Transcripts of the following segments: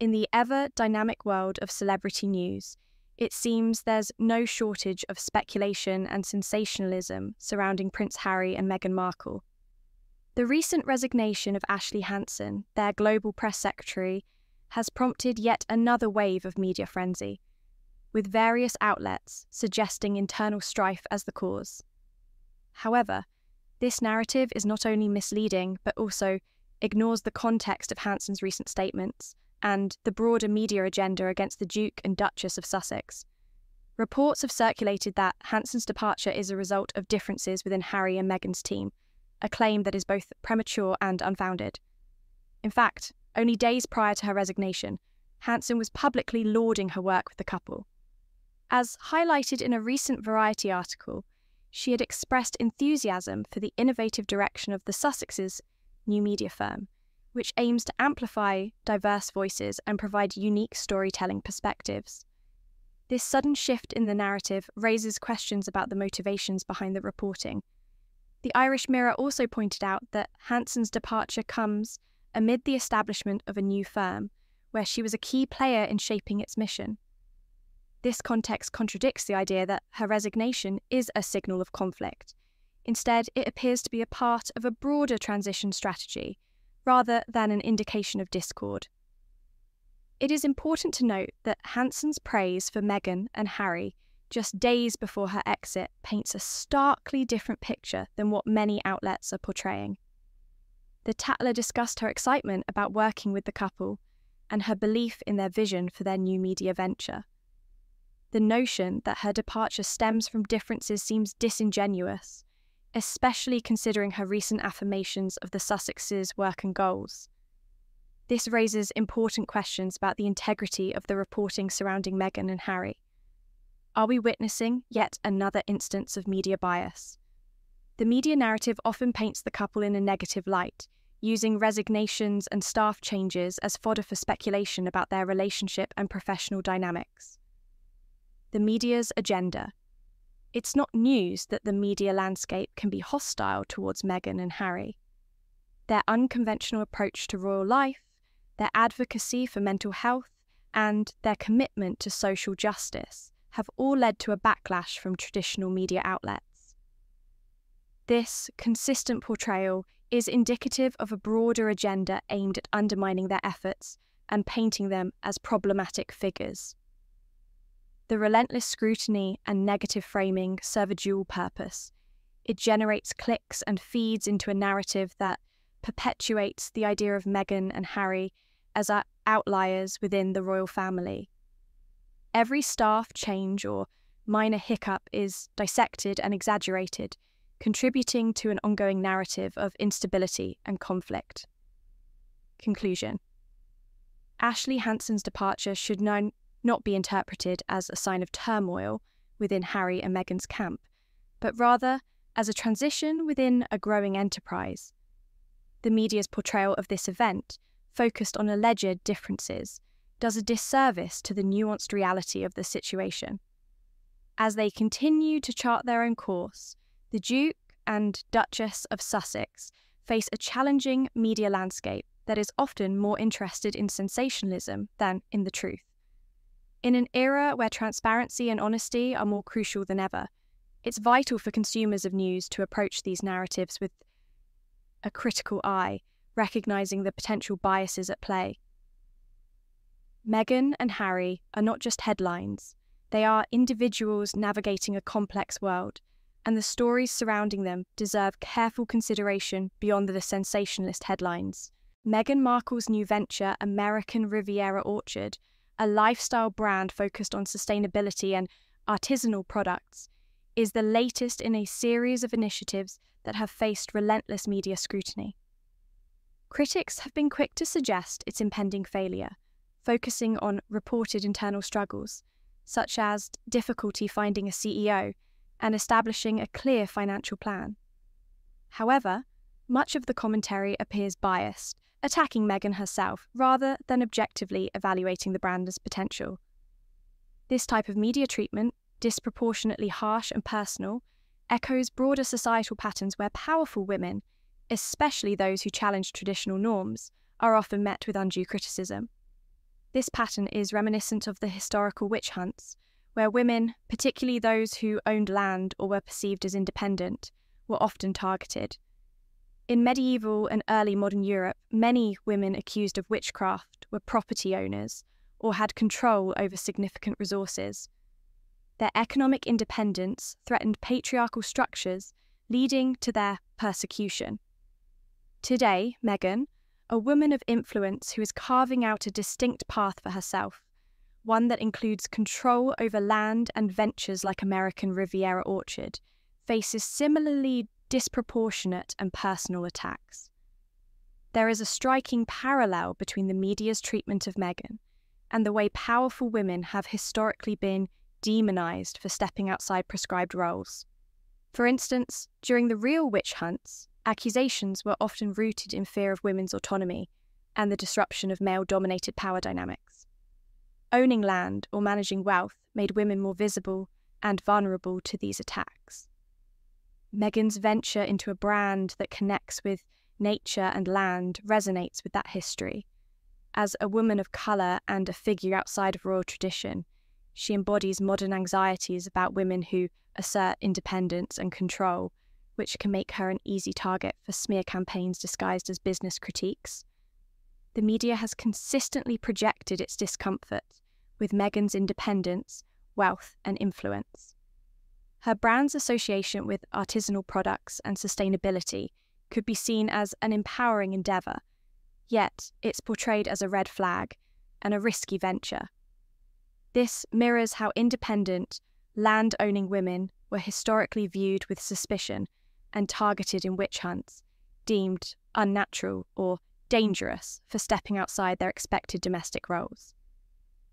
In the ever-dynamic world of celebrity news, it seems there's no shortage of speculation and sensationalism surrounding Prince Harry and Meghan Markle. The recent resignation of Ashley Hansen, their global press secretary, has prompted yet another wave of media frenzy, with various outlets suggesting internal strife as the cause. However, this narrative is not only misleading but also ignores the context of Hansen's recent statements and the broader media agenda against the Duke and Duchess of Sussex. Reports have circulated that Hansen's departure is a result of differences within Harry and Meghan's team, a claim that is both premature and unfounded. In fact, only days prior to her resignation, Hansen was publicly lauding her work with the couple. As highlighted in a recent Variety article, she had expressed enthusiasm for the innovative direction of the Sussexes' new media firm, which aims to amplify diverse voices and provide unique storytelling perspectives. This sudden shift in the narrative raises questions about the motivations behind the reporting. The Irish Mirror also pointed out that Hansen's departure comes amid the establishment of a new firm, where she was a key player in shaping its mission. This context contradicts the idea that her resignation is a signal of conflict. Instead, it appears to be a part of a broader transition strategy, rather than an indication of discord. It is important to note that Hansen's praise for Meghan and Harry just days before her exit paints a starkly different picture than what many outlets are portraying. The Tatler discussed her excitement about working with the couple and her belief in their vision for their new media venture. The notion that her departure stems from differences seems disingenuous, especially considering her recent affirmations of the Sussexes' work and goals. This raises important questions about the integrity of the reporting surrounding Meghan and Harry. Are we witnessing yet another instance of media bias? The media narrative often paints the couple in a negative light, using resignations and staff changes as fodder for speculation about their relationship and professional dynamics. The media's agenda. It's not news that the media landscape can be hostile towards Meghan and Harry. Their unconventional approach to royal life, their advocacy for mental health, and their commitment to social justice have all led to a backlash from traditional media outlets. This consistent portrayal is indicative of a broader agenda aimed at undermining their efforts and painting them as problematic figures. The relentless scrutiny and negative framing serve a dual purpose. It generates clicks and feeds into a narrative that perpetuates the idea of Meghan and Harry as outliers within the royal family. Every staff change or minor hiccup is dissected and exaggerated, contributing to an ongoing narrative of instability and conflict. Conclusion. Ashley Hansen's departure should not be interpreted as a sign of turmoil within Harry and Meghan's camp, but rather as a transition within a growing enterprise. The media's portrayal of this event, focused on alleged differences, does a disservice to the nuanced reality of the situation. As they continue to chart their own course, the Duke and Duchess of Sussex face a challenging media landscape that is often more interested in sensationalism than in the truth. In an era where transparency and honesty are more crucial than ever, it's vital for consumers of news to approach these narratives with a critical eye, recognizing the potential biases at play. Meghan and Harry are not just headlines, they are individuals navigating a complex world, and the stories surrounding them deserve careful consideration beyond the sensationalist headlines. Meghan Markle's new venture, American Riviera Orchard, a lifestyle brand focused on sustainability and artisanal products, is the latest in a series of initiatives that have faced relentless media scrutiny. Critics have been quick to suggest its impending failure, focusing on reported internal struggles, such as difficulty finding a CEO and establishing a clear financial plan. However, much of the commentary appears biased, attacking Meghan herself rather than objectively evaluating the brand's potential. This type of media treatment, disproportionately harsh and personal, echoes broader societal patterns where powerful women, especially those who challenge traditional norms, are often met with undue criticism. This pattern is reminiscent of the historical witch hunts, where women, particularly those who owned land or were perceived as independent, were often targeted. In medieval and early modern Europe, many women accused of witchcraft were property owners or had control over significant resources. Their economic independence threatened patriarchal structures, leading to their persecution. Today, Meghan, a woman of influence who is carving out a distinct path for herself, one that includes control over land and ventures like American Riviera Orchard, faces similarly disproportionate and personal attacks. There is a striking parallel between the media's treatment of Meghan and the way powerful women have historically been demonized for stepping outside prescribed roles. For instance, during the real witch hunts, accusations were often rooted in fear of women's autonomy and the disruption of male-dominated power dynamics. Owning land or managing wealth made women more visible and vulnerable to these attacks. Meghan's venture into a brand that connects with nature and land resonates with that history. As a woman of colour and a figure outside of royal tradition, she embodies modern anxieties about women who assert independence and control, which can make her an easy target for smear campaigns disguised as business critiques. The media has consistently projected its discomfort with Meghan's independence, wealth, and influence. Her brand's association with artisanal products and sustainability could be seen as an empowering endeavour, yet it's portrayed as a red flag and a risky venture. This mirrors how independent, land-owning women were historically viewed with suspicion and targeted in witch hunts, deemed unnatural or dangerous for stepping outside their expected domestic roles.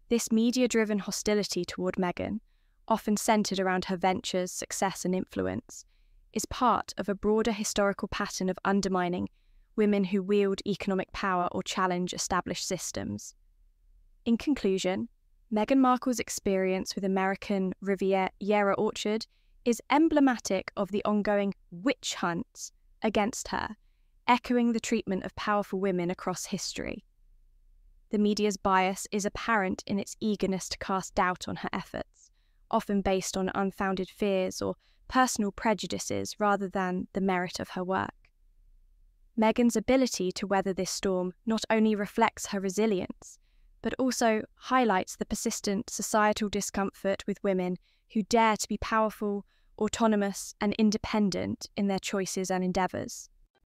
This media-driven hostility toward Meghan, often centred around her ventures, success and influence, is part of a broader historical pattern of undermining women who wield economic power or challenge established systems. In conclusion, Meghan Markle's experience with American Riviera Orchard is emblematic of the ongoing witch hunt against her, echoing the treatment of powerful women across history. The media's bias is apparent in its eagerness to cast doubt on her efforts, often based on unfounded fears or personal prejudices rather than the merit of her work. Meghan's ability to weather this storm not only reflects her resilience, but also highlights the persistent societal discomfort with women who dare to be powerful, autonomous, and independent in their choices and endeavours.